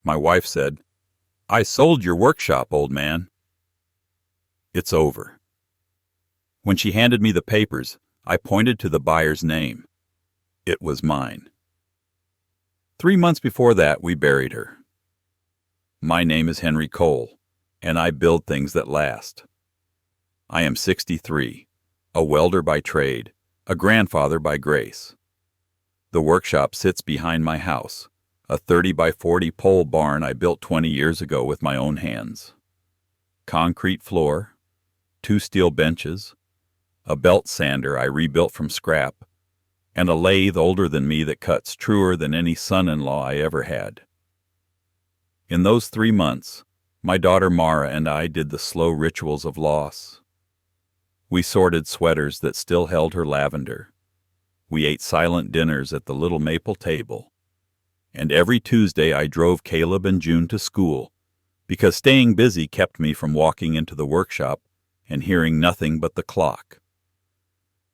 My wife said, "I sold your workshop, old man." It's over. When she handed me the papers, I pointed to the buyer's name. It was mine. 3 months before that, we buried her. My name is Henry Cole, and I build things that last. I am 63, a welder by trade, a grandfather by grace. The workshop sits behind my house, a 30 by 40 pole barn I built 20 years ago with my own hands. Concrete floor, 2 steel benches, a belt sander I rebuilt from scrap, and a lathe older than me that cuts truer than any son-in-law I ever had. In those 3 months, my daughter Mara and I did the slow rituals of loss. We sorted sweaters that still held her lavender. We ate silent dinners at the little maple table. And every Tuesday I drove Caleb and June to school, because staying busy kept me from walking into the workshop and hearing nothing but the clock.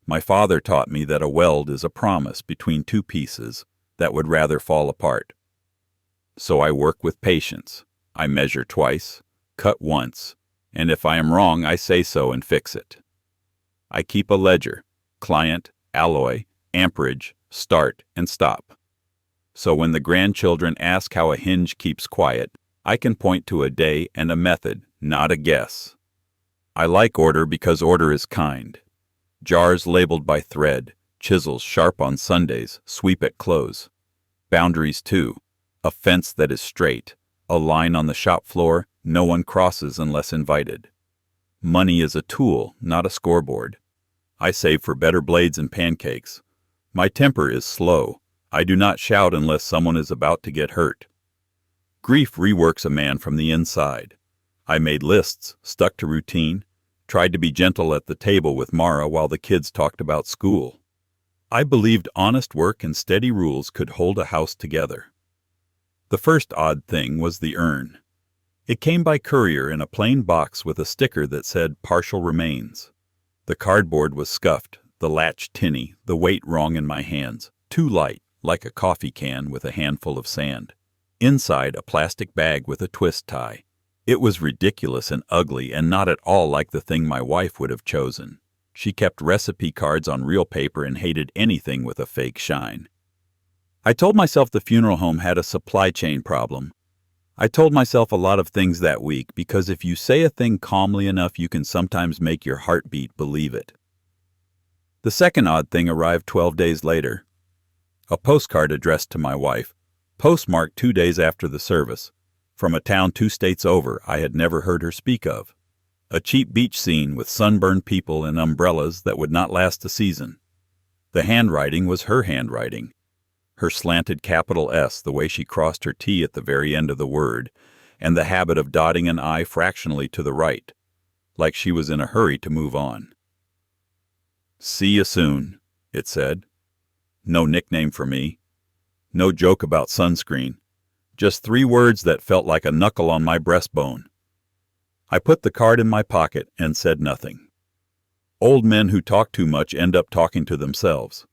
My father taught me that a weld is a promise between 2 pieces that would rather fall apart. So I work with patience. I measure twice, cut once, and if I am wrong, I say so and fix it. I keep a ledger, client, alloy, amperage, start, and stop. So when the grandchildren ask how a hinge keeps quiet, I can point to a day and a method, not a guess. I like order because order is kind. Jars labeled by thread, chisels sharp on Sundays, sweep at close. Boundaries too, a fence that is straight, a line on the shop floor no one crosses unless invited. Money is a tool, not a scoreboard. I save for better blades and pancakes. My temper is slow. I do not shout unless someone is about to get hurt. Grief reworks a man from the inside. I made lists, stuck to routine, tried to be gentle at the table with Mara while the kids talked about school. I believed honest work and steady rules could hold a house together. The first odd thing was the urn. It came by courier in a plain box with a sticker that said partial remains. The cardboard was scuffed, the latch tinny, the weight wrong in my hands, too light, like a coffee can with a handful of sand. Inside, a plastic bag with a twist tie. It was ridiculous and ugly and not at all like the thing my wife would have chosen. She kept recipe cards on real paper and hated anything with a fake shine. I told myself the funeral home had a supply chain problem. I told myself a lot of things that week because if you say a thing calmly enough, you can sometimes make your heartbeat believe it. The second odd thing arrived 12 days later. A postcard addressed to my wife, postmarked 2 days after the service, from a town 2 states over I had never heard her speak of. A cheap beach scene with sunburned people and umbrellas that would not last a season. The handwriting was her handwriting. Her slanted capital S, the way she crossed her T at the very end of the word, and the habit of dotting an I fractionally to the right, like she was in a hurry to move on. "See you soon," it said. No nickname for me. No joke about sunscreen. Just 3 words that felt like a knuckle on my breastbone. I put the card in my pocket and said nothing. Old men who talk too much end up talking to themselves.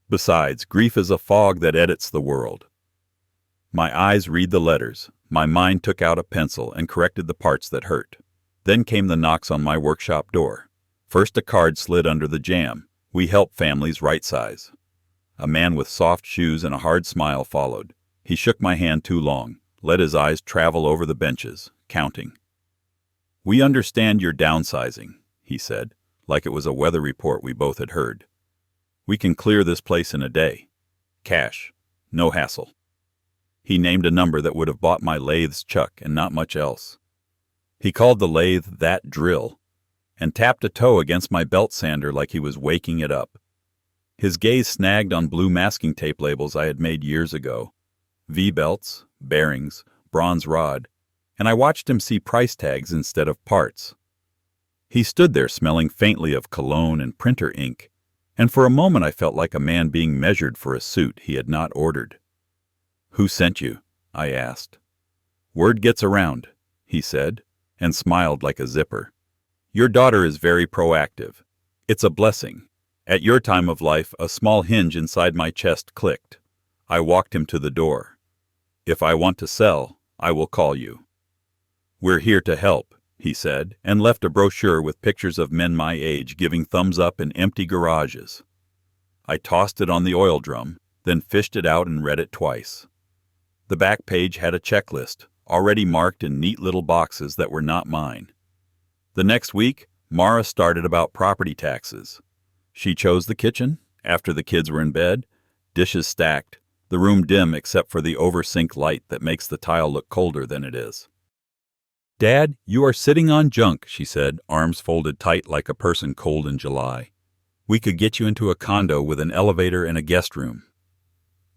Besides, grief is a fog that edits the world. My eyes read the letters. My mind took out a pencil and corrected the parts that hurt. Then came the knocks on my workshop door. First a card slid under the jamb. We help families right size. A man with soft shoes and a hard smile followed. He shook my hand too long, let his eyes travel over the benches, counting. "We understand you're downsizing," he said, like it was a weather report we both had heard. "We can clear this place in a day. Cash. No hassle." He named a number that would have bought my lathe's chuck and not much else. He called the lathe that drill, and tapped a toe against my belt sander like he was waking it up. His gaze snagged on blue masking tape labels I had made years ago. V-belts, bearings, bronze rod, and I watched him see price tags instead of parts. He stood there smelling faintly of cologne and printer ink, and for a moment I felt like a man being measured for a suit he had not ordered. "Who sent you?" I asked. "Word gets around," he said, and smiled like a zipper. "Your daughter is very proactive. It's a blessing. At your time of life, a small hinge inside my chest clicked. I walked him to the door. If I want to sell, I will call you." "We're here to help," he said, and left a brochure with pictures of men my age giving thumbs up in empty garages. I tossed it on the oil drum, then fished it out and read it twice. The back page had a checklist, already marked in neat little boxes that were not mine. The next week, Mara started about property taxes. She chose the kitchen, after the kids were in bed, dishes stacked, the room dim except for the over-sink light that makes the tile look colder than it is. "Dad, you are sitting on junk," she said, arms folded tight like a person cold in July. "We could get you into a condo with an elevator and a guest room.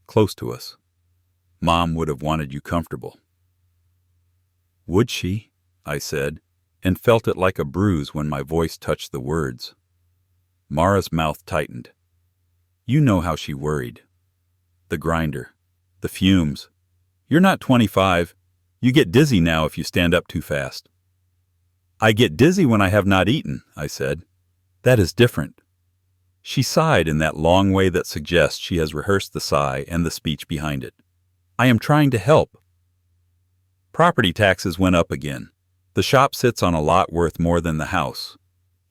Close to us. Mom would have wanted you comfortable." "Would she?" I said, and felt it like a bruise when my voice touched the words. Mara's mouth tightened. "You know how she worried. The grinder. The fumes. You're not 25. You get dizzy now if you stand up too fast." "I get dizzy when I have not eaten," I said. "That is different." She sighed in that long way that suggests she has rehearsed the sigh and the speech behind it. "I am trying to help." Property taxes went up again. The shop sits on a lot worth more than the house.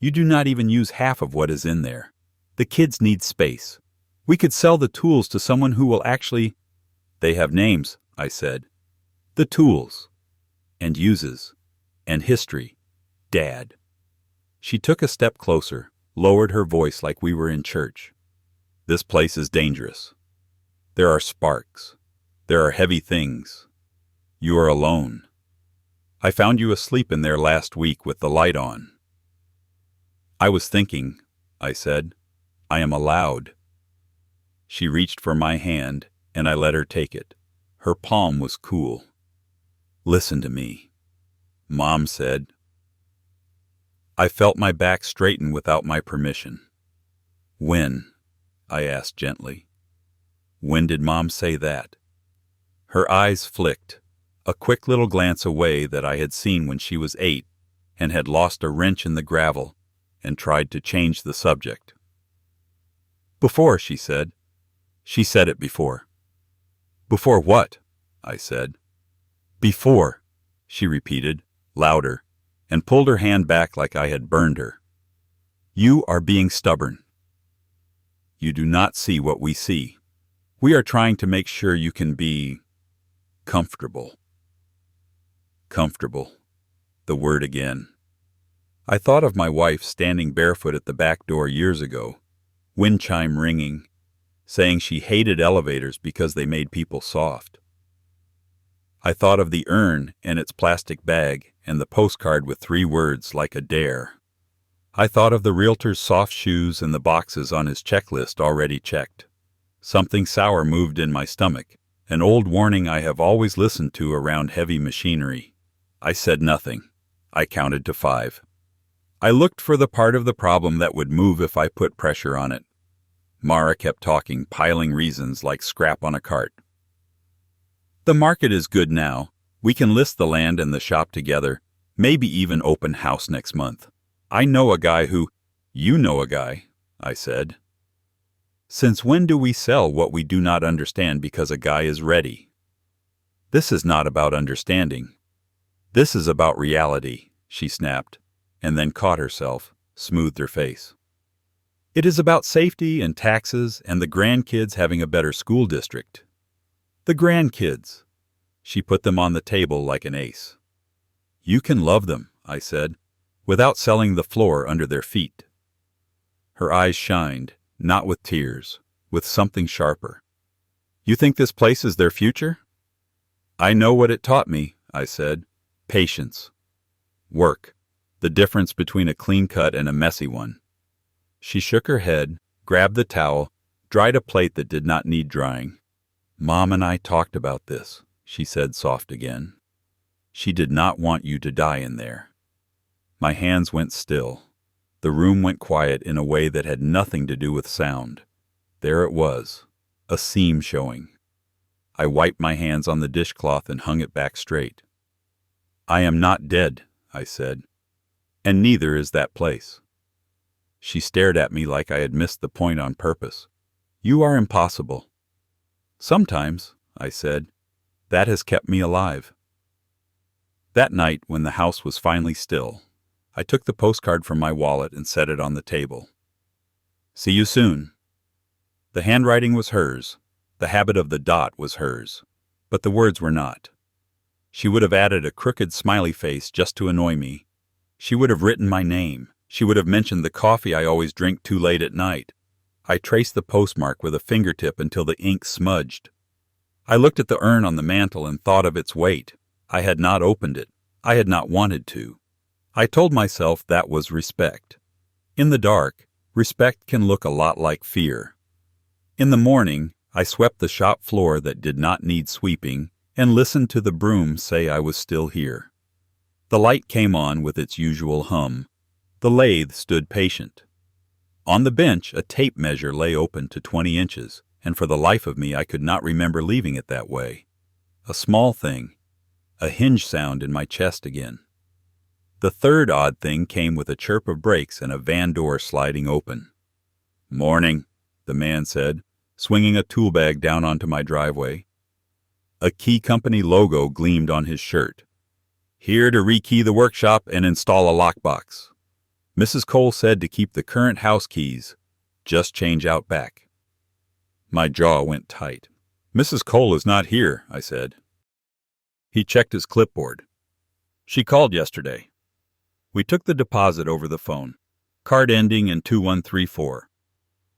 You do not even use half of what is in there. The kids need space. We could sell the tools to someone who will actually— "They have names," I said. "The tools. And uses. And history. Dad." She took a step closer, lowered her voice like we were in church. "This place is dangerous. There are sparks. There are heavy things. You are alone. I found you asleep in there last week with the light on." "I was thinking," I said. "I am allowed." She reached for my hand, and I let her take it. Her palm was cool. "Listen to me," Mom said. I felt my back straighten without my permission. "When?" I asked gently. "When did Mom say that?" Her eyes flicked, a quick little glance away that I had seen when she was 8 and had lost a wrench in the gravel and tried to change the subject. "Before," she said. She said it before. "Before what?" I said. "Before," she repeated, louder, and pulled her hand back like I had burned her. "You are being stubborn. You do not see what we see. We are trying to make sure you can be comfortable." Comfortable. The word again. I thought of my wife standing barefoot at the back door years ago, wind chime ringing, saying she hated elevators because they made people soft. I thought of the urn and its plastic bag and the postcard with 3 words like a dare. I thought of the realtor's soft shoes and the boxes on his checklist already checked. Something sour moved in my stomach, an old warning I have always listened to around heavy machinery. I said nothing. I counted to 5. I looked for the part of the problem that would move if I put pressure on it. Mara kept talking, piling reasons like scrap on a cart. "The market is good now. We can list the land and the shop together, maybe even open house next month. I know a guy who—" "You know a guy," I said. "Since when do we sell what we do not understand because a guy is ready?" "This is not about understanding. This is about reality," she snapped, and then caught herself, smoothed her face. "It is about safety and taxes and the grandkids having a better school district." "The grandkids." She put them on the table like an ace. "You can love them," I said, "without selling the floor under their feet." Her eyes shined, not with tears, with something sharper. "You think this place is their future?" "I know what it taught me," I said. "Patience. Work. The difference between a clean cut and a messy one." She shook her head, grabbed the towel, dried a plate that did not need drying. "Mom and I talked about this," she said soft again. "She did not want you to die in there." My hands went still. The room went quiet in a way that had nothing to do with sound. There it was, a seam showing. I wiped my hands on the dishcloth and hung it back straight. "I am not dead," I said, "and neither is that place." She stared at me like I had missed the point on purpose. "You are impossible." "Sometimes," I said. "That has kept me alive." That night, when the house was finally still, I took the postcard from my wallet and set it on the table. See you soon. The handwriting was hers. The habit of the dot was hers. But the words were not. She would have added a crooked smiley face just to annoy me. She would have written my name. She would have mentioned the coffee I always drink too late at night. I traced the postmark with a fingertip until the ink smudged. I looked at the urn on the mantel and thought of its weight. I had not opened it. I had not wanted to. I told myself that was respect. In the dark, respect can look a lot like fear. In the morning, I swept the shop floor that did not need sweeping and listened to the broom say I was still here. The light came on with its usual hum. The lathe stood patient. On the bench, a tape measure lay open to 20 inches, and for the life of me I could not remember leaving it that way. A small thing. A hinge sound in my chest again. The third odd thing came with a chirp of brakes and a van door sliding open. "Morning," the man said, swinging a tool bag down onto my driveway. A key company logo gleamed on his shirt. "Here to rekey the workshop and install a lockbox. Mrs. Cole said to keep the current house keys. Just change out back." My jaw went tight. "Mrs. Cole is not here," I said. He checked his clipboard. "She called yesterday." We took the deposit over the phone. Card ending in 2134.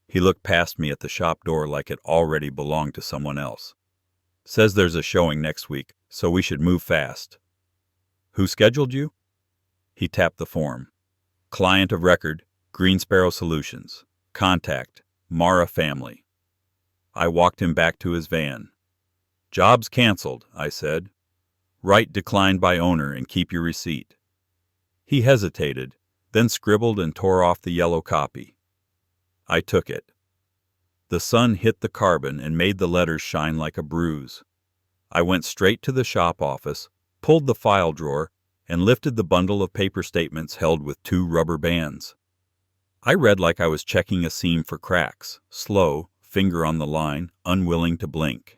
He looked past me at the shop door like it already belonged to someone else. "Says there's a showing next week, so we should move fast." "Who scheduled you?" He tapped the form. "Client of record, Green Sparrow Solutions. Contact, Mara family." I walked him back to his van. "Job's canceled," I said. "Write declined by owner and keep your receipt." He hesitated, then scribbled and tore off the yellow copy. I took it. The sun hit the carbon and made the letters shine like a bruise. I went straight to the shop office, pulled the file drawer, and lifted the bundle of paper statements held with 2 rubber bands. I read like I was checking a seam for cracks, slow, finger on the line, unwilling to blink.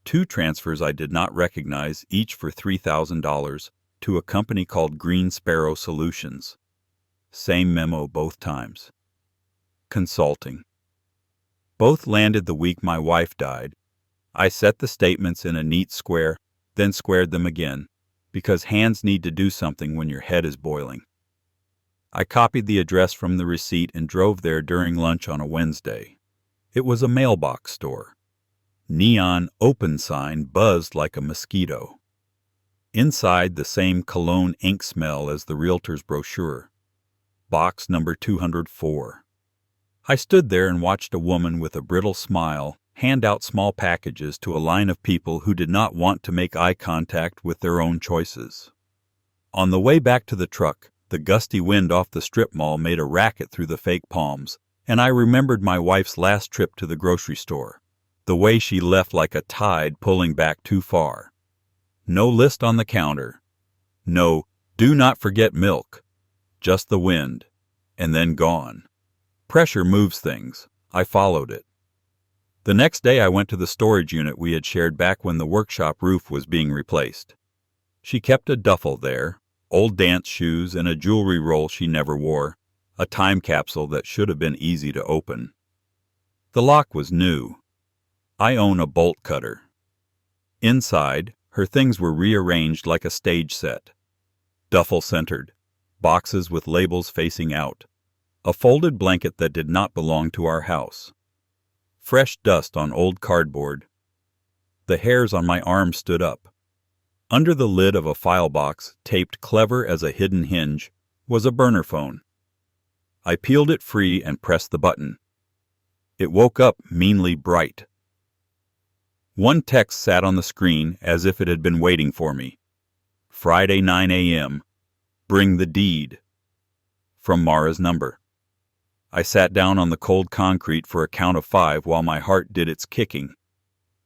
2 transfers I did not recognize, each for $3,000, to a company called Green Sparrow Solutions. Same memo both times. Consulting. Both landed the week my wife died. I set the statements in a neat square, then squared them again, because hands need to do something when your head is boiling. I copied the address from the receipt and drove there during lunch on a Wednesday. It was a mailbox store. Neon open sign buzzed like a mosquito. Inside, the same cologne ink smell as the realtor's brochure. Box number 204. I stood there and watched a woman with a brittle smile hand out small packages to a line of people who did not want to make eye contact with their own choices. On the way back to the truck, the gusty wind off the strip mall made a racket through the fake palms, and I remembered my wife's last trip to the grocery store, the way she left like a tide pulling back too far. No list on the counter. No, "Do not forget milk." Just the wind, and then gone. Pressure moves things. I followed it. The next day I went to the storage unit we had shared back when the workshop roof was being replaced. She kept a duffel there, old dance shoes and a jewelry roll she never wore, a time capsule that should have been easy to open. The lock was new. I own a bolt cutter. Inside, her things were rearranged like a stage set. Duffel centered, boxes with labels facing out, a folded blanket that did not belong to our house. Fresh dust on old cardboard. The hairs on my arms stood up. Under the lid of a file box, taped clever as a hidden hinge, was a burner phone. I peeled it free and pressed the button. It woke up meanly bright. One text sat on the screen as if it had been waiting for me. Friday 9 a.m. Bring the deed. From Mara's number. I sat down on the cold concrete for a count of 5 while my heart did its kicking.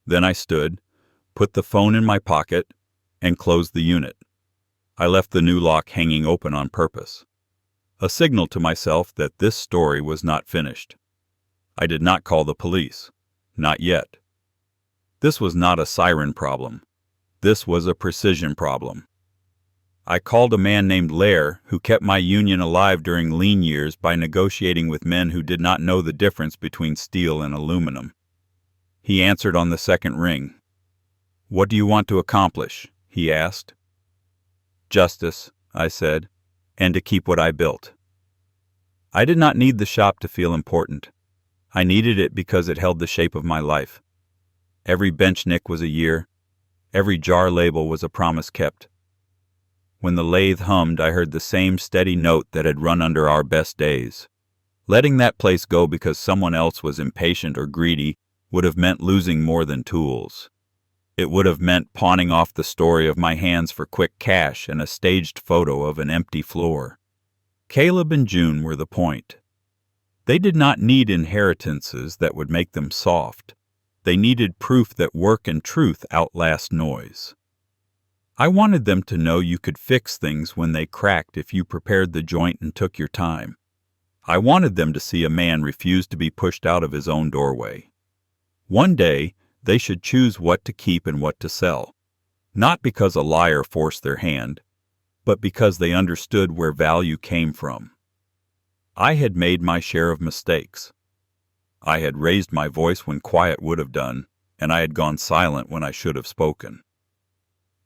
Then I stood, put the phone in my pocket, and closed the unit. I left the new lock hanging open on purpose. A signal to myself that this story was not finished. I did not call the police. Not yet. This was not a siren problem. This was a precision problem. I called a man named Lair who kept my union alive during lean years by negotiating with men who did not know the difference between steel and aluminum. He answered on the second ring. "What do you want to accomplish?" he asked. "Justice," I said, "and to keep what I built." I did not need the shop to feel important. I needed it because it held the shape of my life. Every bench nick was a year. Every jar label was a promise kept. When the lathe hummed, I heard the same steady note that had run under our best days. Letting that place go because someone else was impatient or greedy would have meant losing more than tools. It would have meant pawning off the story of my hands for quick cash and a staged photo of an empty floor. Caleb and June were the point. They did not need inheritances that would make them soft. They needed proof that work and truth outlast noise. I wanted them to know you could fix things when they cracked if you prepared the joint and took your time. I wanted them to see a man refuse to be pushed out of his own doorway. One day, they should choose what to keep and what to sell, not because a liar forced their hand, but because they understood where value came from. I had made my share of mistakes. I had raised my voice when quiet would have done, and I had gone silent when I should have spoken.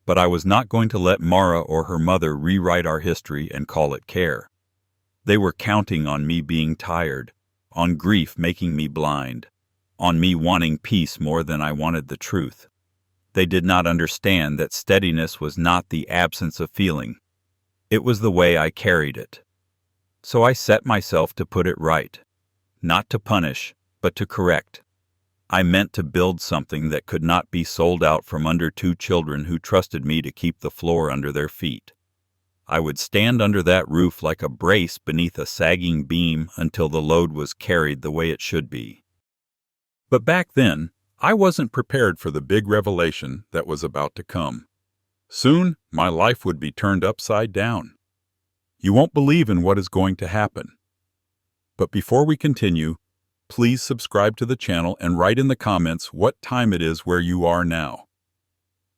But I was not going to let Mara or her mother rewrite our history and call it care. They were counting on me being tired, on grief making me blind, on me wanting peace more than I wanted the truth. They did not understand that steadiness was not the absence of feeling. It was the way I carried it. So I set myself to put it right, not to punish, but to correct. I meant to build something that could not be sold out from under two children who trusted me to keep the floor under their feet. I would stand under that roof like a brace beneath a sagging beam until the load was carried the way it should be. But back then, I wasn't prepared for the big revelation that was about to come. Soon, my life would be turned upside down. You won't believe in what is going to happen. But before we continue, please subscribe to the channel and write in the comments what time it is where you are now.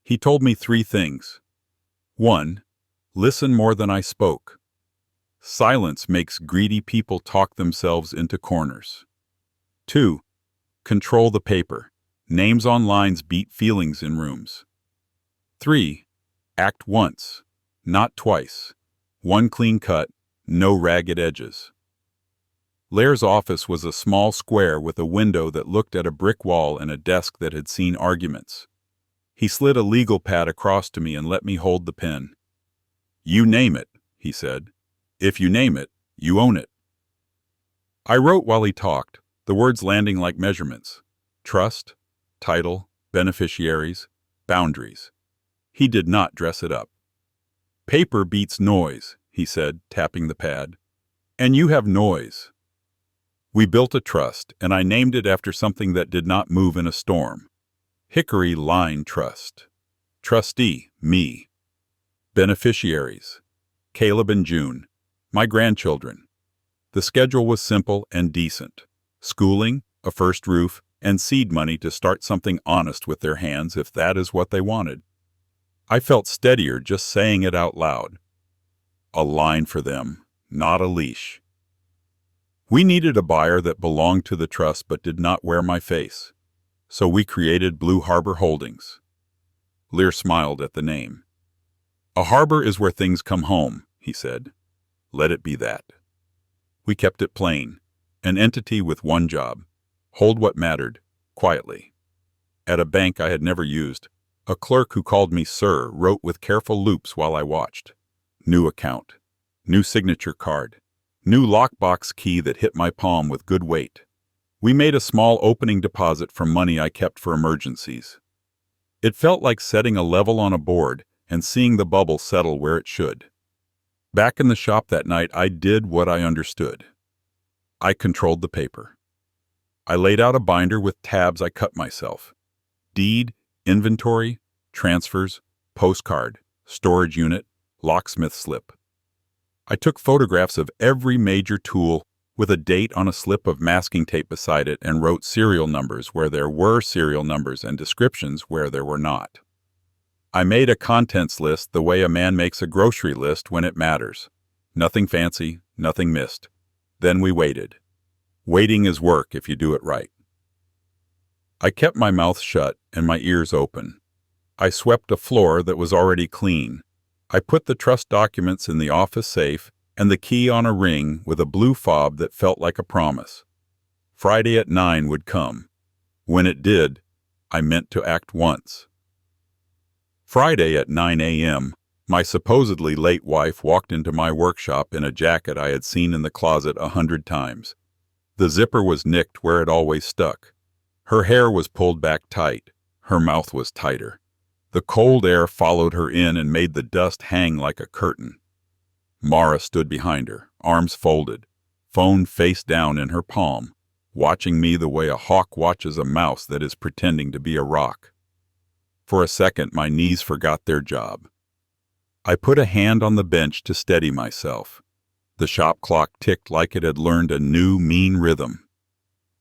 He told me 3 things. 1. Listen more than I spoke. Silence makes greedy people talk themselves into corners. 2. Control the paper. Names on lines beat feelings in rooms. 3. Act once, not twice. One clean cut, no ragged edges. Lair's office was a small square with a window that looked at a brick wall and a desk that had seen arguments. He slid a legal pad across to me and let me hold the pen. "You name it," he said. "If you name it, you own it." I wrote while he talked, the words landing like measurements. Trust, title, beneficiaries, boundaries. He did not dress it up. "Paper beats noise," he said, tapping the pad. "And you have noise." We built a trust, and I named it after something that did not move in a storm. Hickory Line Trust. Trustee, me. Beneficiaries, Caleb and June, my grandchildren. The schedule was simple and decent. Schooling, a first roof, and seed money to start something honest with their hands if that is what they wanted. I felt steadier just saying it out loud. A line for them, not a leash. We needed a buyer that belonged to the trust but did not wear my face. So we created Blue Harbor Holdings. Lear smiled at the name. "A harbor is where things come home," he said. "Let it be that." We kept it plain. An entity with one job. Hold what mattered, quietly. At a bank I had never used, a clerk who called me sir wrote with careful loops while I watched. New account. New signature card. New lockbox key that hit my palm with good weight. We made a small opening deposit from money I kept for emergencies. It felt like setting a level on a board and seeing the bubble settle where it should. Back in the shop that night, I did what I understood. I controlled the paper. I laid out a binder with tabs I cut myself. Deed, inventory, transfers, postcard, storage unit, locksmith slip. I took photographs of every major tool with a date on a slip of masking tape beside it and wrote serial numbers where there were serial numbers and descriptions where there were not. I made a contents list the way a man makes a grocery list when it matters. Nothing fancy, nothing missed. Then we waited. Waiting is work if you do it right. I kept my mouth shut and my ears open. I swept a floor that was already clean. I put the trust documents in the office safe and the key on a ring with a blue fob that felt like a promise. Friday at 9 would come. When it did, I meant to act once. Friday at 9 a.m., my supposedly late wife walked into my workshop in a jacket I had seen in the closet 100 times. The zipper was nicked where it always stuck. Her hair was pulled back tight. Her mouth was tighter. The cold air followed her in and made the dust hang like a curtain. Mara stood behind her, arms folded, phone face down in her palm, watching me the way a hawk watches a mouse that is pretending to be a rock. For a second, my knees forgot their job. I put a hand on the bench to steady myself. The shop clock ticked like it had learned a new, mean rhythm.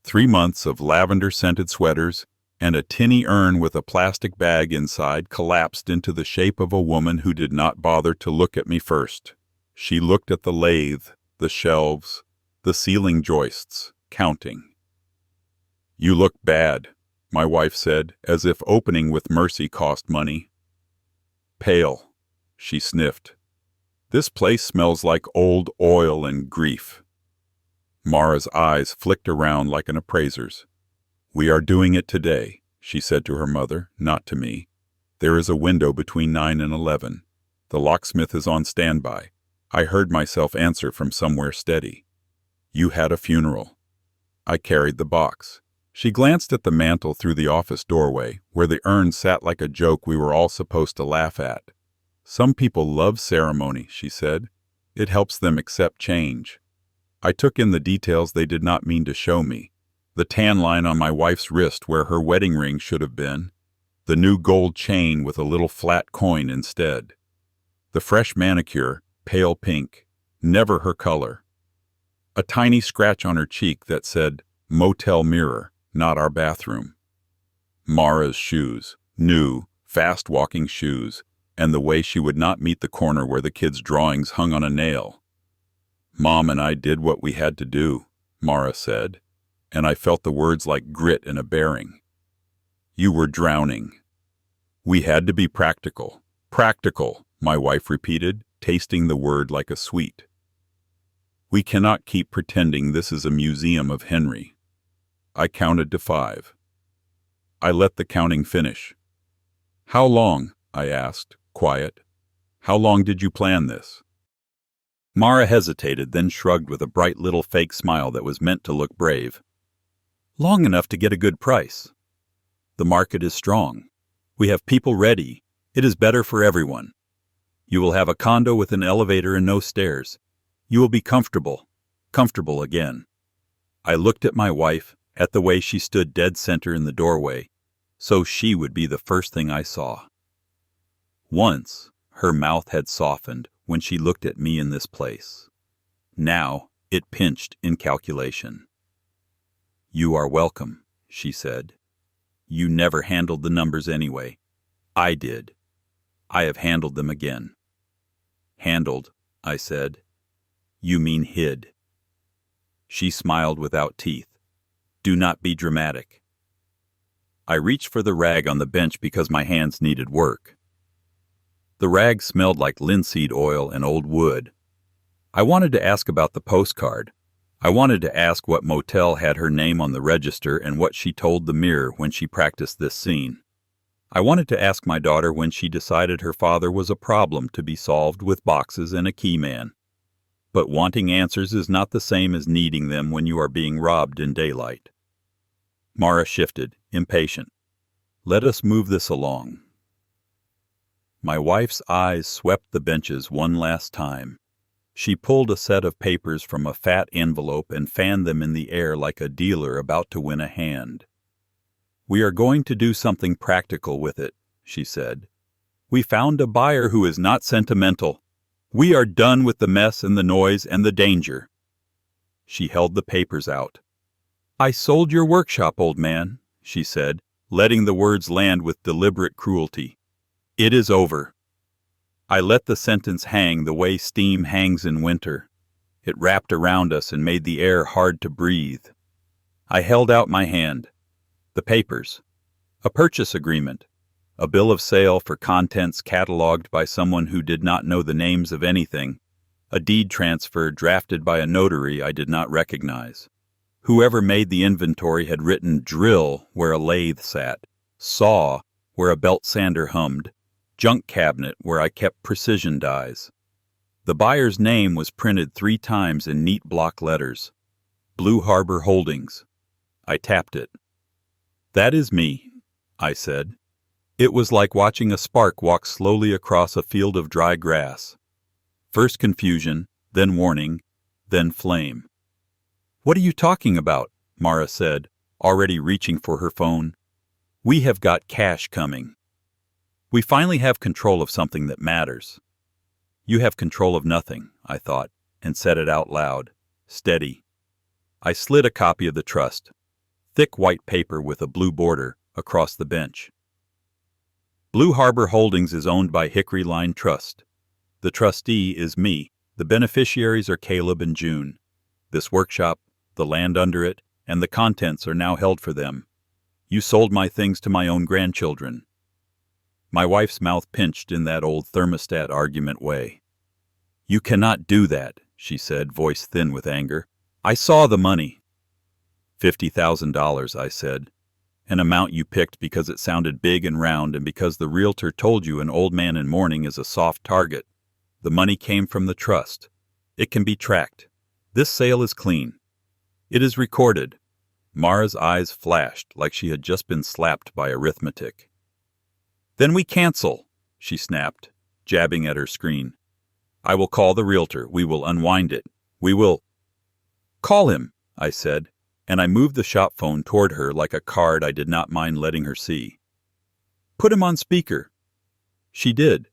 3 months of lavender-scented sweaters and a tinny urn with a plastic bag inside collapsed into the shape of a woman who did not bother to look at me first. She looked at the lathe, the shelves, the ceiling joists, counting. "You look bad," my wife said, as if opening with mercy cost money. "Pale," she sniffed. "This place smells like old oil and grief." Mara's eyes flicked around like an appraiser's. "We are doing it today," she said to her mother, not to me. "There is a window between 9 and 11. The locksmith is on standby." I heard myself answer from somewhere steady. "You had a funeral." I carried the box. She glanced at the mantel through the office doorway, where the urn sat like a joke we were all supposed to laugh at. "Some people love ceremony," she said. "It helps them accept change." I took in the details they did not mean to show me. The tan line on my wife's wrist where her wedding ring should have been. The new gold chain with a little flat coin instead. The fresh manicure, pale pink, never her color. A tiny scratch on her cheek that said, "Motel mirror, not our bathroom." Mara's shoes, new, fast-walking shoes, and the way she would not meet the corner where the kids' drawings hung on a nail. "Mom and I did what we had to do," Mara said, and I felt the words like grit in a bearing. "You were drowning." "We had to be practical." "Practical," my wife repeated, tasting the word like a sweet. "We cannot keep pretending this is a museum of Henry." I counted to 5. I let the counting finish. "How long?" I asked, quiet. "How long did you plan this?" Mara hesitated, then shrugged with a bright little fake smile that was meant to look brave. "Long enough to get a good price. The market is strong. We have people ready. It is better for everyone. You will have a condo with an elevator and no stairs. You will be comfortable again." I looked at my wife, at the way she stood dead center in the doorway, so she would be the first thing I saw. Once, her mouth had softened when she looked at me in this place. Now, it pinched in calculation. "You are welcome," she said. "You never handled the numbers anyway. I did. I have handled them again." "Handled," I said. "You mean hid." She smiled without teeth. "Do not be dramatic." I reached for the rag on the bench because my hands needed work. The rag smelled like linseed oil and old wood. I wanted to ask about the postcard. I wanted to ask what motel had her name on the register and what she told the mirror when she practiced this scene. I wanted to ask my daughter when she decided her father was a problem to be solved with boxes and a key man. But wanting answers is not the same as needing them when you are being robbed in daylight. Mara shifted, impatient. "Let us move this along." My wife's eyes swept the benches one last time. She pulled a set of papers from a fat envelope and fanned them in the air like a dealer about to win a hand. "We are going to do something practical with it," she said. "We found a buyer who is not sentimental. We are done with the mess and the noise and the danger." She held the papers out. "I sold your workshop, old man," she said, letting the words land with deliberate cruelty. It is over. I let the sentence hang the way steam hangs in winter. It wrapped around us and made the air hard to breathe. I held out my hand. The papers. A purchase agreement. A bill of sale for contents cataloged by someone who did not know the names of anything. A deed transfer drafted by a notary I did not recognize. Whoever made the inventory had written drill where a lathe sat, saw where a belt sander hummed, junk cabinet where I kept precision dies. The buyer's name was printed 3 times in neat block letters. Blue Harbor Holdings. I tapped it. That is me, I said. It was like watching a spark walk slowly across a field of dry grass. First confusion, then warning, then flame. What are you talking about? Mara said, already reaching for her phone. We have got cash coming. We finally have control of something that matters. You have control of nothing, I thought, and said it out loud. Steady. I slid a copy of the trust, thick white paper with a blue border, across the bench. Blue Harbor Holdings is owned by Hickory Line Trust. The trustee is me. The beneficiaries are Caleb and June. This workshop, the land under it, and the contents are now held for them. You sold my things to my own grandchildren. My wife's mouth pinched in that old thermostat argument way. You cannot do that, she said, voice thin with anger. I saw the money. $50,000, I said. An amount you picked because it sounded big and round and because the realtor told you an old man in mourning is a soft target. The money came from the trust. It can be tracked. This sale is clean. It is recorded. Mara's eyes flashed like she had just been slapped by arithmetic. Then we cancel, she snapped, jabbing at her screen. I will call the realtor. We will unwind it. We will... Call him, I said, and I moved the shop phone toward her like a card I did not mind letting her see. Put him on speaker. She did.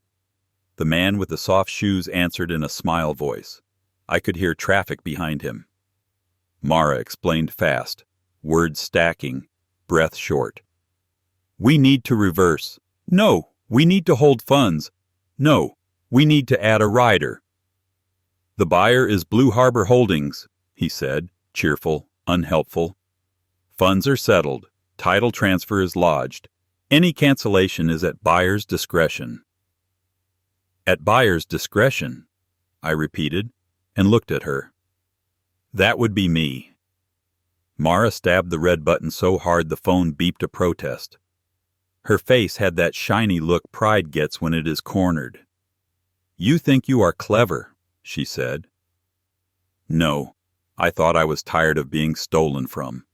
The man with the soft shoes answered in a smile voice. I could hear traffic behind him. Mara explained fast, words stacking, breath short. We need to reverse. No, we need to hold funds. No, we need to add a rider. The buyer is Blue Harbor Holdings, he said, cheerful, unhelpful. Funds are settled. Title transfer is lodged. Any cancellation is at buyer's discretion. At buyer's discretion, I repeated, and looked at her. That would be me. Mara stabbed the red button so hard the phone beeped a protest. Her face had that shiny look pride gets when it is cornered. You think you are clever, she said. No, I thought I was tired of being stolen from.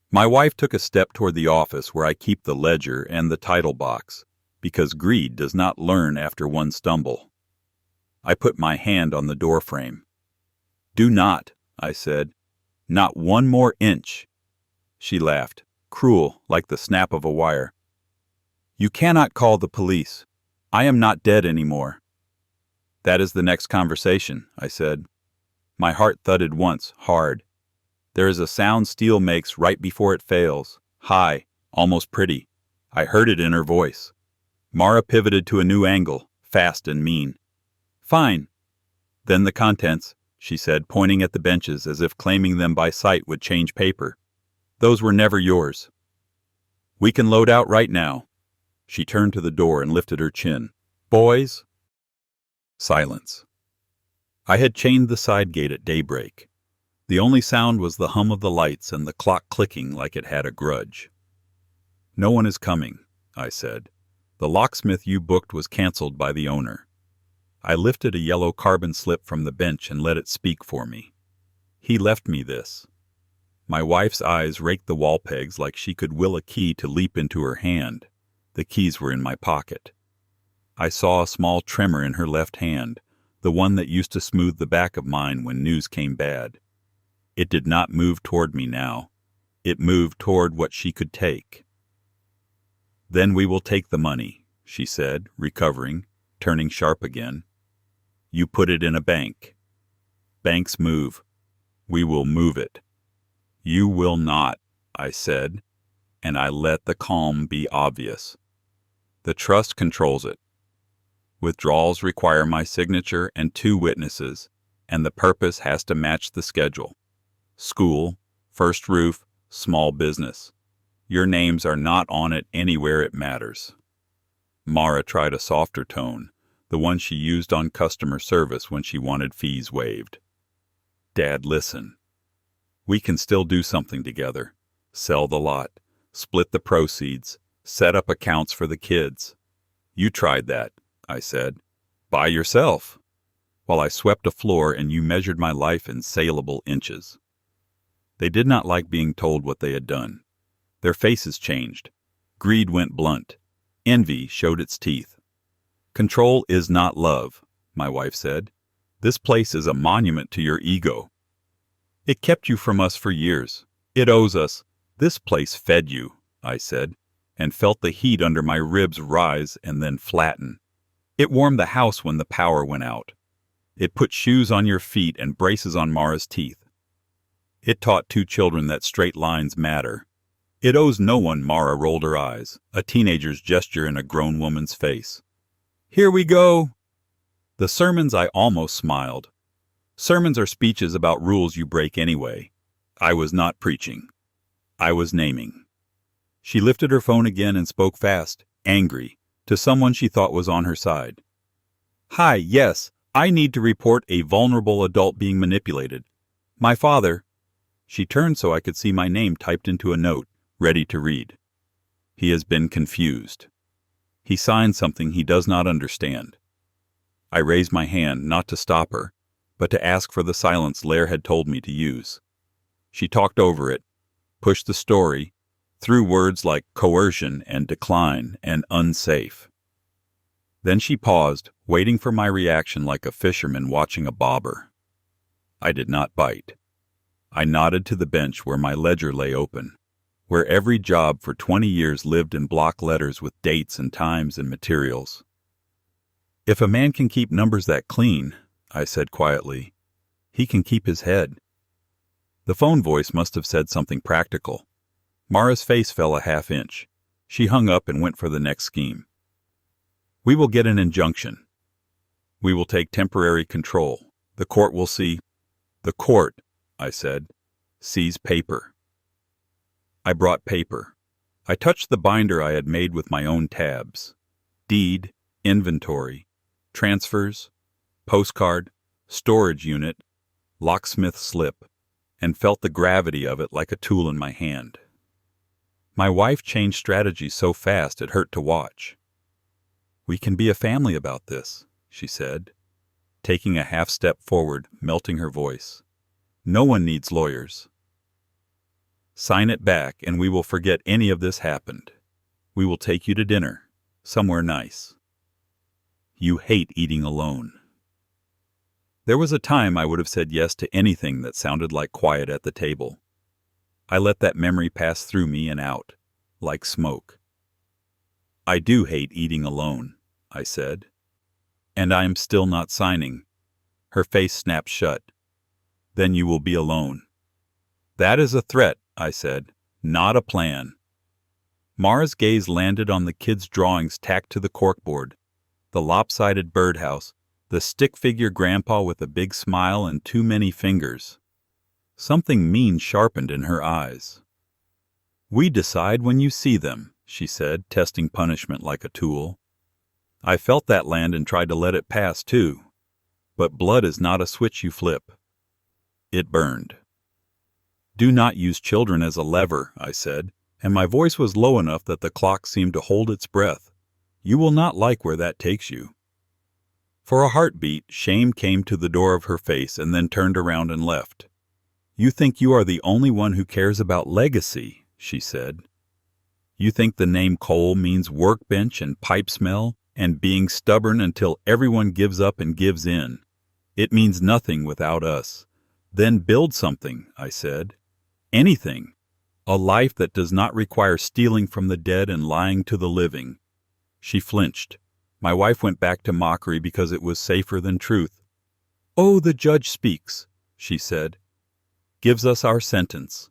My wife took a step toward the office where I keep the ledger and the title box, because greed does not learn after one stumble. I put my hand on the doorframe. Do not, I said. Not one more inch. She laughed, cruel, like the snap of a wire. You cannot call the police. I am not dead anymore. That is the next conversation, I said. My heart thudded once, hard. There is a sound steel makes right before it fails, high, almost pretty. I heard it in her voice. Mara pivoted to a new angle, fast and mean. Fine. Then the contents, she said, pointing at the benches as if claiming them by sight would change paper. Those were never yours. We can load out right now. She turned to the door and lifted her chin. Boys? Silence. I had chained the side gate at daybreak. The only sound was the hum of the lights and the clock clicking like it had a grudge. No one is coming, I said. The locksmith you booked was canceled by the owner. I lifted a yellow carbon slip from the bench and let it speak for me. He left me this. My wife's eyes raked the wall pegs like she could will a key to leap into her hand. The keys were in my pocket. I saw a small tremor in her left hand, the one that used to smooth the back of mine when news came bad. It did not move toward me now. It moved toward what she could take. Then we will take the money, she said, recovering, turning sharp again. You put it in a bank. Banks move. We will move it. You will not, I said, and I let the calm be obvious. The trust controls it. Withdrawals require my signature and 2 witnesses, and the purpose has to match the schedule. School, first roof, small business. Your names are not on it anywhere it matters. Mara tried a softer tone, the one she used on customer service when she wanted fees waived. Dad, listen. We can still do something together. Sell the lot, split the proceeds, set up accounts for the kids. You tried that, I said. By yourself. While I swept a floor and you measured my life in saleable inches. They did not like being told what they had done. Their faces changed. Greed went blunt. Envy showed its teeth. Control is not love, my wife said. This place is a monument to your ego. It kept you from us for years. It owes us. This place fed you, I said, and felt the heat under my ribs rise and then flatten. It warmed the house when the power went out. It put shoes on your feet and braces on Mara's teeth. It taught 2 children that straight lines matter. It owes no one. Mara rolled her eyes, a teenager's gesture in a grown woman's face. Here we go. The sermons, I almost smiled. Sermons are speeches about rules you break anyway. I was not preaching. I was naming. She lifted her phone again and spoke fast, angry, to someone she thought was on her side. Hi, yes, I need to report a vulnerable adult being manipulated. My father. She turned so I could see my name typed into a note, ready to read. He has been confused. He signed something he does not understand. I raised my hand, not to stop her, but to ask for the silence Lair had told me to use. She talked over it, pushed the story, threw words like coercion and decline and unsafe. Then she paused, waiting for my reaction like a fisherman watching a bobber. I did not bite. I nodded to the bench where my ledger lay open, where every job for 20 years lived in block letters with dates and times and materials. If a man can keep numbers that clean, I said quietly, he can keep his head. The phone voice must have said something practical. Mara's face fell a half inch. She hung up and went for the next scheme. We will get an injunction. We will take temporary control. The court will see. The court, I said, sees paper. I brought paper. I touched the binder I had made with my own tabs. Deed, inventory, transfers, postcard, storage unit, locksmith slip, and felt the gravity of it like a tool in my hand. My wife changed strategy so fast it hurt to watch. We can be a family about this, she said, taking a half step forward, melting her voice. No one needs lawyers. Sign it back and we will forget any of this happened. We will take you to dinner, somewhere nice. You hate eating alone. There was a time I would have said yes to anything that sounded like quiet at the table. I let that memory pass through me and out, like smoke. I do hate eating alone, I said. And I am still not signing. Her face snapped shut. Then you will be alone. That is a threat, I said, not a plan. Mara's gaze landed on the kids' drawings tacked to the corkboard, the lopsided birdhouse, the stick figure grandpa with a big smile and too many fingers. Something mean sharpened in her eyes. We decide when you see them, she said, testing punishment like a tool. I felt that land and tried to let it pass, too. But blood is not a switch you flip. It burned. Do not use children as a lever, I said, and my voice was low enough that the clock seemed to hold its breath. You will not like where that takes you. For a heartbeat, shame came to the door of her face and then turned around and left. You think you are the only one who cares about legacy, she said. You think the name Cole means workbench and pipe smell and being stubborn until everyone gives up and gives in. It means nothing without us. Then build something, I said. Anything. A life that does not require stealing from the dead and lying to the living. She flinched. My wife went back to mockery because it was safer than truth. Oh, the judge speaks, she said. Gives us our sentence.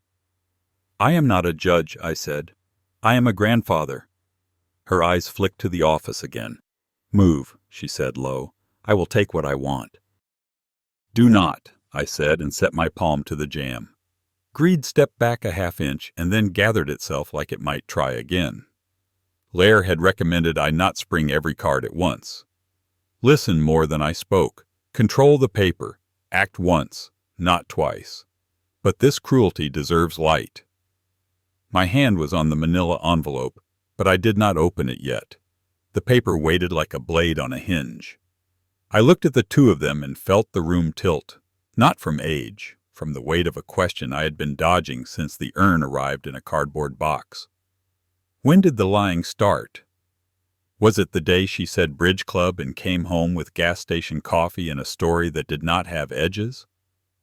I am not a judge, I said. I am a grandfather. Her eyes flicked to the office again. "Move," she said low. "I will take what I want." "Do not," I said, and set my palm to the jam. Greed stepped back a half-inch and then gathered itself like it might try again. Lair had recommended I not spring every card at once. Listen more than I spoke. Control the paper. Act once, not twice. But this cruelty deserves light. My hand was on the manila envelope, but I did not open it yet. The paper waited like a blade on a hinge. I looked at the two of them and felt the room tilt, not from age, from the weight of a question I had been dodging since the urn arrived in a cardboard box. When did the lying start? Was it the day she said bridge club and came home with gas station coffee and a story that did not have edges?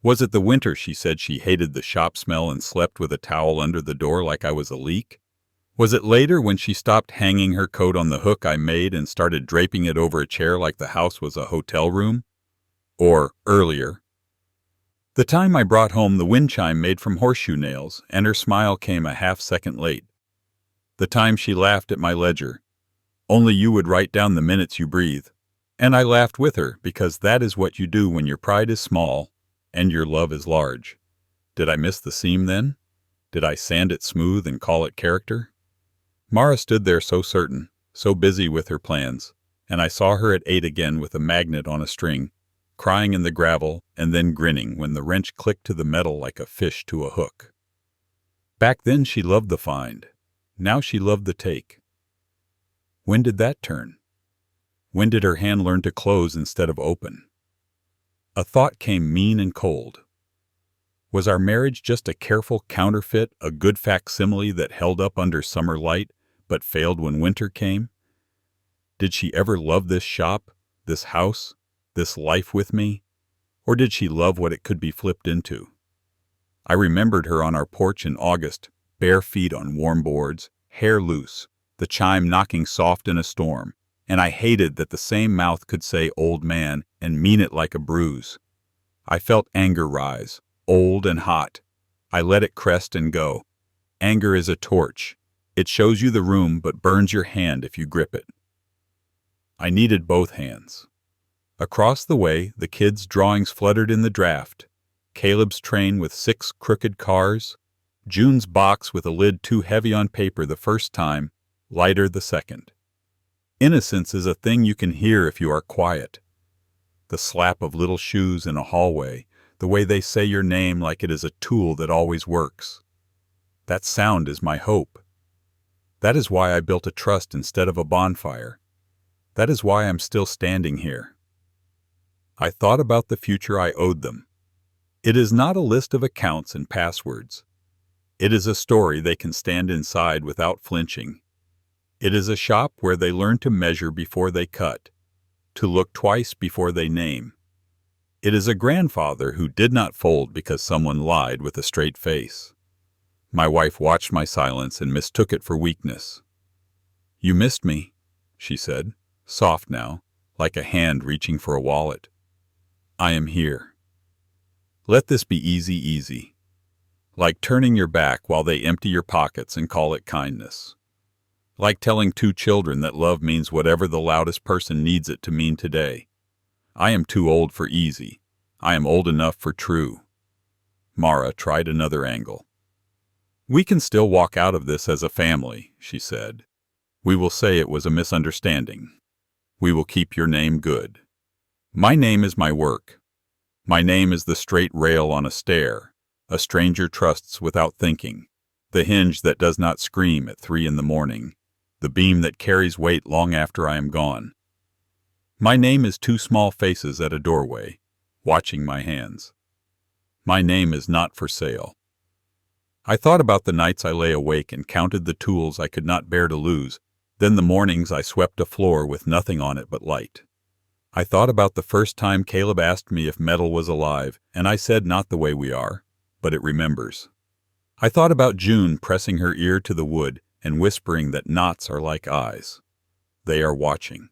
Was it the winter she said she hated the shop smell and slept with a towel under the door like I was a leak? Was it later when she stopped hanging her coat on the hook I made and started draping it over a chair like the house was a hotel room? Or earlier? The time I brought home the wind chime made from horseshoe nails and her smile came a half-second late. The time she laughed at my ledger. Only you would write down the minutes you breathe. And I laughed with her because that is what you do when your pride is small and your love is large. Did I miss the seam then? Did I sand it smooth and call it character? Mara stood there so certain, so busy with her plans, and I saw her at 8 again with a magnet on a string, crying in the gravel and then grinning when the wrench clicked to the metal like a fish to a hook. Back then she loved the find. Now she loved the take. When did that turn? When did her hand learn to close instead of open? A thought came mean and cold. Was our marriage just a careful counterfeit, a good facsimile that held up under summer light, but failed when winter came? Did she ever love this shop, this house, this life with me? Or did she love what it could be flipped into? I remembered her on our porch in August, bare feet on warm boards, hair loose, the chime knocking soft in a storm, and I hated that the same mouth could say old man and mean it like a bruise. I felt anger rise, old and hot. I let it crest and go. Anger is a torch. It shows you the room but burns your hand if you grip it. I needed both hands. Across the way, the kids' drawings fluttered in the draft. Caleb's train with 6 crooked cars. June's box with a lid too heavy on paper the first time, lighter the second. Innocence is a thing you can hear if you are quiet. The slap of little shoes in a hallway, the way they say your name like it is a tool that always works. That sound is my hope. That is why I built a trust instead of a bonfire. That is why I'm still standing here. I thought about the future I owed them. It is not a list of accounts and passwords. It is a story they can stand inside without flinching. It is a shop where they learn to measure before they cut, to look twice before they name. It is a grandfather who did not fold because someone lied with a straight face. My wife watched my silence and mistook it for weakness. "You missed me," she said, soft now, like a hand reaching for a wallet. "I am here. Let this be easy, easy. Like turning your back while they empty your pockets and call it kindness. Like telling 2 children that love means whatever the loudest person needs it to mean today. I am too old for easy. I am old enough for true." Mara tried another angle. "We can still walk out of this as a family," she said. "We will say it was a misunderstanding. We will keep your name good. My name is my work. My name is the straight rail on a stair, a stranger trusts without thinking, the hinge that does not scream at 3 a.m, the beam that carries weight long after I am gone. My name is 2 small faces at a doorway, watching my hands. My name is not for sale." I thought about the nights I lay awake and counted the tools I could not bear to lose, then the mornings I swept a floor with nothing on it but light. I thought about the first time Caleb asked me if metal was alive, and I said not the way we are, but it remembers. I thought about June pressing her ear to the wood and whispering that knots are like eyes. They are watching.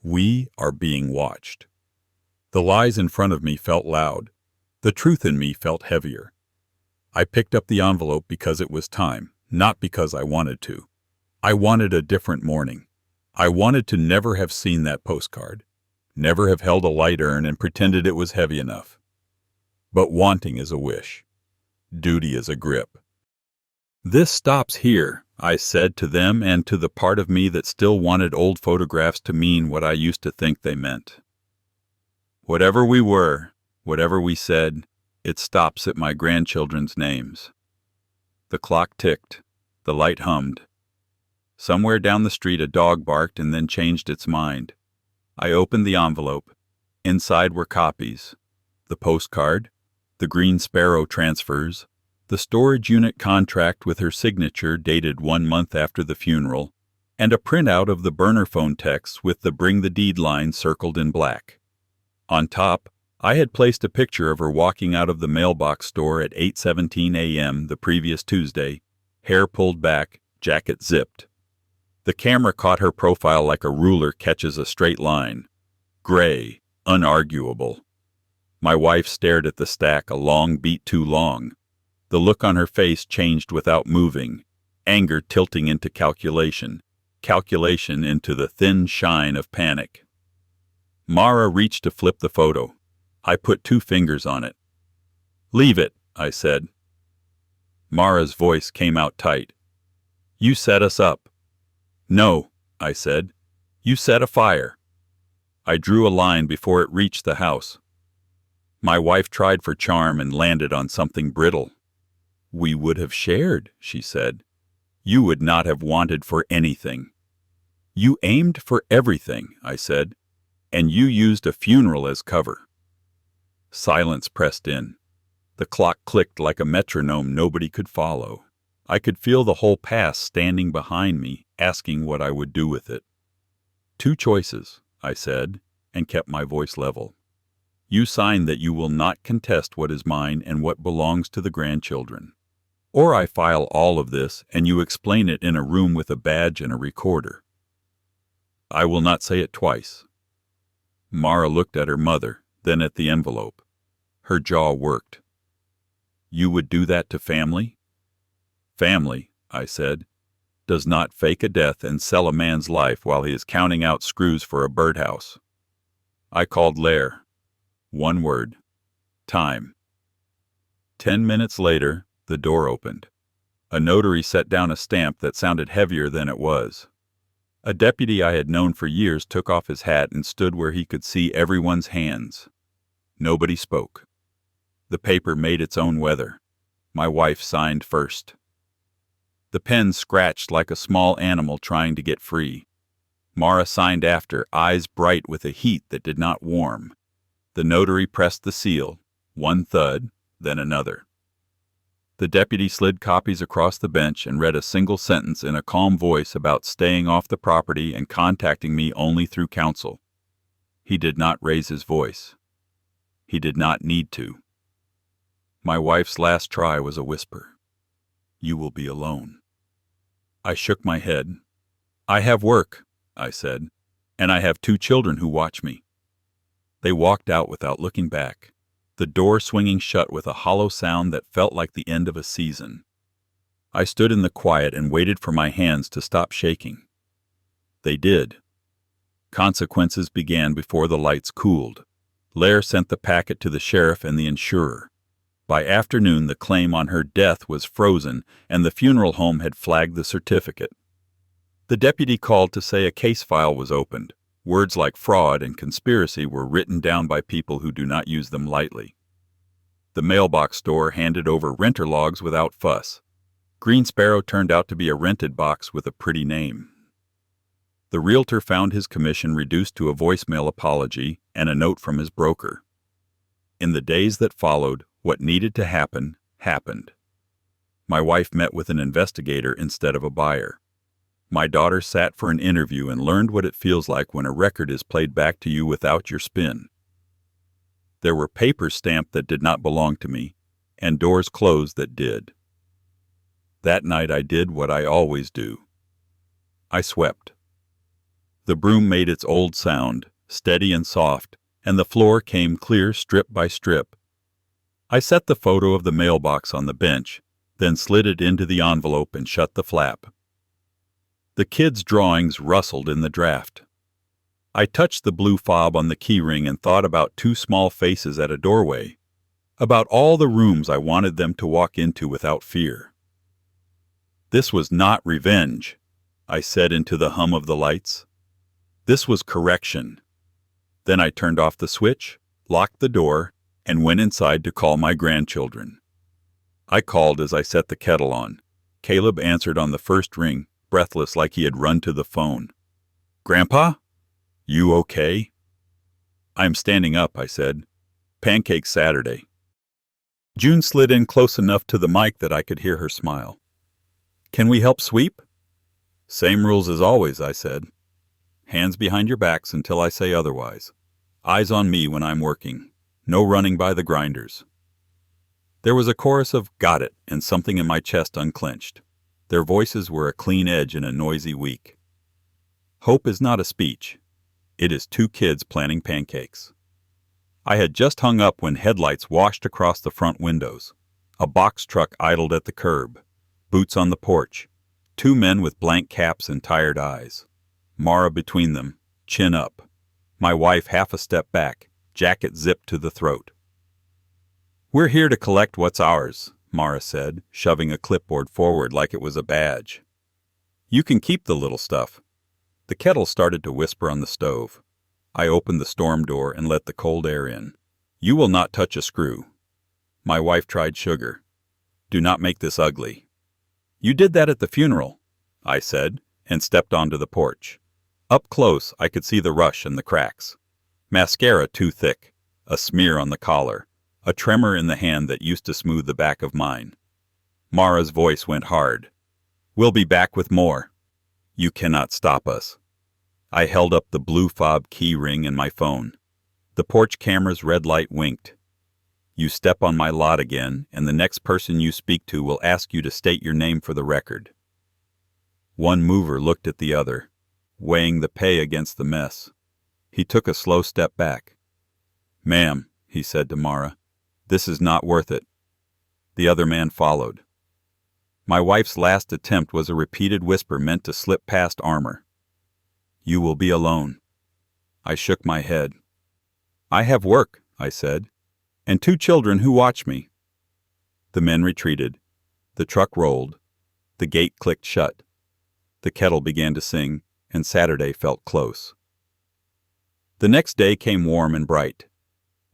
We are being watched. The lies in front of me felt loud. The truth in me felt heavier. I picked up the envelope because it was time, not because I wanted to. I wanted a different morning, I wanted to never have seen that postcard, never have held a light urn and pretended it was heavy enough. But wanting is a wish. Duty is a grip. "This stops here," I said to them and to the part of me that still wanted old photographs to mean what I used to think they meant. Whatever we were, whatever we said, it stops at my grandchildren's names. The clock ticked. The light hummed. Somewhere down the street a dog barked and then changed its mind. I opened the envelope. Inside were copies. The postcard, the Green Sparrow transfers, the storage unit contract with her signature dated 1 month after the funeral, and a printout of the burner phone text with the Bring the Deed line circled in black. On top, I had placed a picture of her walking out of the mailbox store at 8:17 a.m. the previous Tuesday, hair pulled back, jacket zipped. The camera caught her profile like a ruler catches a straight line. Gray, unarguable. My wife stared at the stack a long beat too long. The look on her face changed without moving, anger tilting into calculation, calculation into the thin shine of panic. Mara reached to flip the photo. I put 2 fingers on it. "Leave it," I said. Mara's voice came out tight. "You set us up." "No," I said. "You set a fire." I drew a line before it reached the house. My wife tried for charm and landed on something brittle. "We would have shared," she said. "You would not have wanted for anything." "You aimed for everything," I said, "and you used a funeral as cover." Silence pressed in. The clock clicked like a metronome nobody could follow. I could feel the whole past standing behind me, asking what I would do with it. "2 choices," I said, and kept my voice level. "You sign that you will not contest what is mine and what belongs to the grandchildren. Or I file all of this and you explain it in a room with a badge and a recorder." "I will not say it twice." Mara looked at her mother, then at the envelope. Her jaw worked. "You would do that to family?" "Family," I said, "does not fake a death and sell a man's life while he is counting out screws for a birdhouse." I called Lair. 1 word. Time. 10 minutes later, the door opened. A notary set down a stamp that sounded heavier than it was. A deputy I had known for years took off his hat and stood where he could see everyone's hands. Nobody spoke. The paper made its own weather. My wife signed first. The pen scratched like a small animal trying to get free. Mara signed after, eyes bright with a heat that did not warm. The notary pressed the seal, 1 thud, then another. The deputy slid copies across the bench and read a single sentence in a calm voice about staying off the property and contacting me only through counsel. He did not raise his voice. He did not need to. My wife's last try was a whisper. "You will be alone." I shook my head. "I have work," I said, "and I have 2 children who watch me." They walked out without looking back, the door swinging shut with a hollow sound that felt like the end of a season. I stood in the quiet and waited for my hands to stop shaking. They did. Consequences began before the lights cooled. Lair sent the packet to the sheriff and the insurer. By afternoon, the claim on her death was frozen, and the funeral home had flagged the certificate. The deputy called to say a case file was opened. Words like fraud and conspiracy were written down by people who do not use them lightly. The mailbox store handed over renter logs without fuss. Green Sparrow turned out to be a rented box with a pretty name. The realtor found his commission reduced to a voicemail apology and a note from his broker. In the days that followed, what needed to happen, happened. My wife met with an investigator instead of a buyer. My daughter sat for an interview and learned what it feels like when a record is played back to you without your spin. There were papers stamped that did not belong to me, and doors closed that did. That night I did what I always do. I swept. The broom made its old sound, steady and soft, and the floor came clear strip by strip. I set the photo of the mailbox on the bench, then slid it into the envelope and shut the flap. The kids' drawings rustled in the draft. I touched the blue fob on the keyring and thought about two small faces at a doorway, about all the rooms I wanted them to walk into without fear. This was not revenge, I said into the hum of the lights. This was correction. Then I turned off the switch, locked the door, and went inside to call my grandchildren. I called as I set the kettle on. Caleb answered on the first ring, breathless like he had run to the phone. "Grandpa? You okay?" "I'm standing up," I said. "Pancake Saturday." June slid in close enough to the mic that I could hear her smile. "Can we help sweep?" "Same rules as always," I said. "Hands behind your backs until I say otherwise. Eyes on me when I'm working. No running by the grinders." There was a chorus of "got it," and something in my chest unclenched. Their voices were a clean edge in a noisy week. Hope is not a speech. It is two kids planning pancakes. I had just hung up when headlights washed across the front windows. A box truck idled at the curb. Boots on the porch. Two men with blank caps and tired eyes. Mara between them, chin up. My wife half a step back, jacket zipped to the throat. "We're here to collect what's ours," Mara said, shoving a clipboard forward like it was a badge. "You can keep the little stuff." The kettle started to whisper on the stove. I opened the storm door and let the cold air in. "You will not touch a screw." My wife tried sugar. "Do not make this ugly." "You did that at the funeral," I said, and stepped onto the porch. Up close, I could see the rush and the cracks. Mascara too thick, a smear on the collar, a tremor in the hand that used to smooth the back of mine. Mara's voice went hard. "We'll be back with more. You cannot stop us." I held up the blue fob key ring and my phone. The porch camera's red light winked. "You step on my lot again, and the next person you speak to will ask you to state your name for the record." One mover looked at the other, weighing the pay against the mess. He took a slow step back. "Ma'am," he said to Mara, "this is not worth it." The other man followed. My wife's last attempt was a repeated whisper meant to slip past armor. "You will be alone." I shook my head. "I have work," I said, "and two children who watch me." The men retreated. The truck rolled. The gate clicked shut. The kettle began to sing, and Saturday felt close. The next day came warm and bright.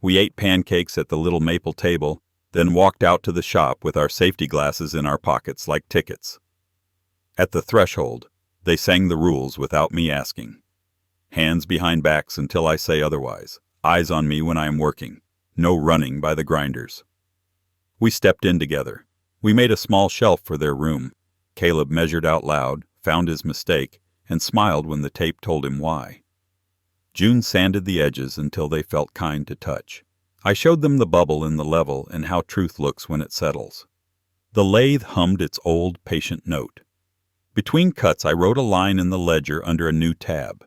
We ate pancakes at the little maple table, then walked out to the shop with our safety glasses in our pockets like tickets. At the threshold, they sang the rules without me asking. Hands behind backs until I say otherwise. Eyes on me when I am working. No running by the grinders. We stepped in together. We made a small shelf for their room. Caleb measured out loud, found his mistake, and smiled when the tape told him why. June sanded the edges until they felt kind to touch. I showed them the bubble in the level and how truth looks when it settles. The lathe hummed its old, patient note. Between cuts I wrote a line in the ledger under a new tab.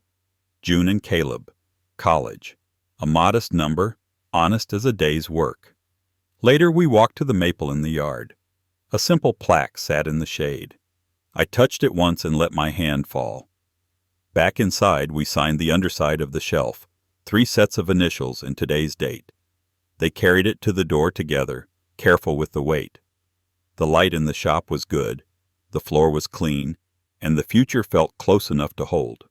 June and Caleb. College. A modest number, honest as a day's work. Later we walked to the maple in the yard. A simple plaque sat in the shade. I touched it once and let my hand fall. Back inside we signed the underside of the shelf, 3 sets of initials and today's date. They carried it to the door together, careful with the weight. The light in the shop was good. The floor was clean, and the future felt close enough to hold.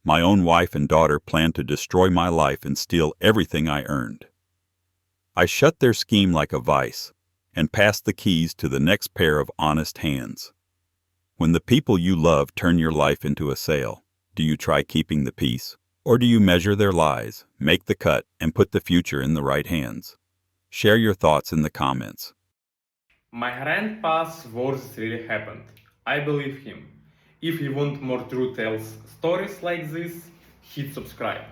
My own wife and daughter planned to destroy my life and steal everything I earned. I shut their scheme like a vice, and passed the keys to the next pair of honest hands. When the people you love turn your life into a sale, do you try keeping the peace, or do you measure their lies, make the cut, and put the future in the right hands? Share your thoughts in the comments. My grandpa's words really happened. I believe him. If you want more true tales stories like this, hit subscribe.